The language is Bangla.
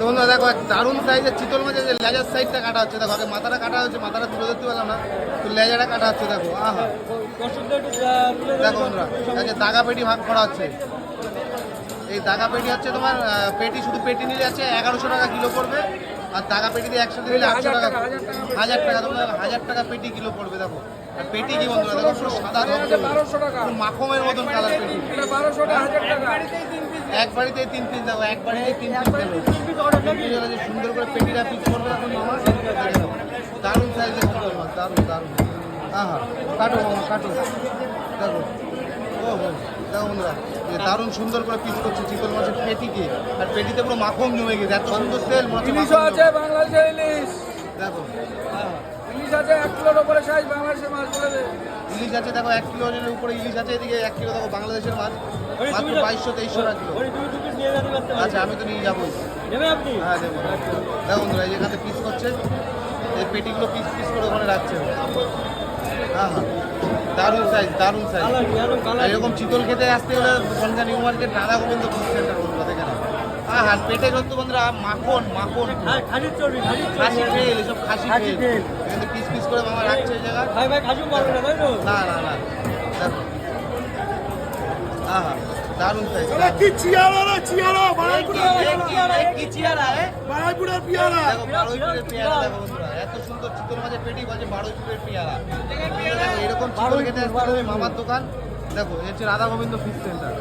তো বন্ধুরা দেখো এক দারুণ সাইজের চিতল মাছের যে লেজার সাইডটা কাটা হচ্ছে, দেখো আগে মাথাটা কাটা হচ্ছে, মাথাটা তুলে ধরতে পারলাম না, তো লেজাটা কাটা হচ্ছে। দেখো আহা, দেখো বন্ধুরা আগে দাগা পেটি ভাগ করা হচ্ছে। এই দাগা পেটি হচ্ছে তোমার পেটি, শুধু পেটি নিলে আছে 1100 টাকা কিলো পড়বে, আর দাগা পেটি দিয়ে একসাথে নিলে 800 টাকা, 1000 টাকা, তোমার 1000 টাকা পেটি কিলো পড়বে। দেখো আর পেটি কি বন্ধুরা দেখো পুরো সাদা মাখমের মতন কালার পেটি, এক বাড়িতে 3 পিস। দেখো এক বাড়িতে 3 পিস সুন্দর করে পেটিটা পিস করবে এখন মামা। দারুণ সাইজের চিতল মাছ, দারুণ দারুণ। আহা, কাটো মামা কাটো। দেখো ও হো, দেখো বন্ধুরা দারুণ সুন্দর করে পিস করছে চিতল মাছের পেটিকে, আর পেটিতে পুরো মাখন জমে গেছে, এত সুন্দর তেল মনে হচ্ছে আছে বাংলাদেশের ইলিশ। দেখো ইলিশ আছে 1 কিলোর উপরে সাইজ বাংলাদেশের মাছ বলে দে। ইলিশ আছে দেখো 1 কিলোর উপরে ইলিশ আছে, এদিকে 1 কিলো দেখো বাংলাদেশের মাছ মাত্র 2200-2300 টাকা কিলো। আচ্ছা আমি তো নিয়ে যাবোই। হ্যাঁ দেবো। দেখো বন্ধুরা যেখানে পিস করছে, এই পেটিগুলো পিস পিস করে ওখানে রাখছে। হ্যাঁ হ্যাঁ, দারুণ সাইজ, দারুণ সাইজ। এরকম চিতল খেতে আসতে হলে Bangaon new market Radha Gobinda food centre বন্ধুরা দেখে না। হ্যাঁ হ্যাঁ, পেটে কিন্তু বন্ধুরা মাখন মাখন খাসি তেল, এসব খাসি তেল কিন্তু পিস পিস করে মামা রাখছে এই জায়গায়। না না না, দেখো হ্যাঁ হ্যাঁ, দারুণ সাইজ। কি চিয়ারা রে চিয়ারা, কি চিয়ারা বারাইপুরের পিয়ারা। দেখো 12 পেয়ারা। দেখো বন্ধুরা এত সুন্দর চিতল মাছের পেটি বলছে 12 পেয়ারা। এরকম চিতল খেতে আসতে হবে মামার দোকান। দেখো এই হচ্ছে রাধা গোবিন্দ ফিশ সেন্টার।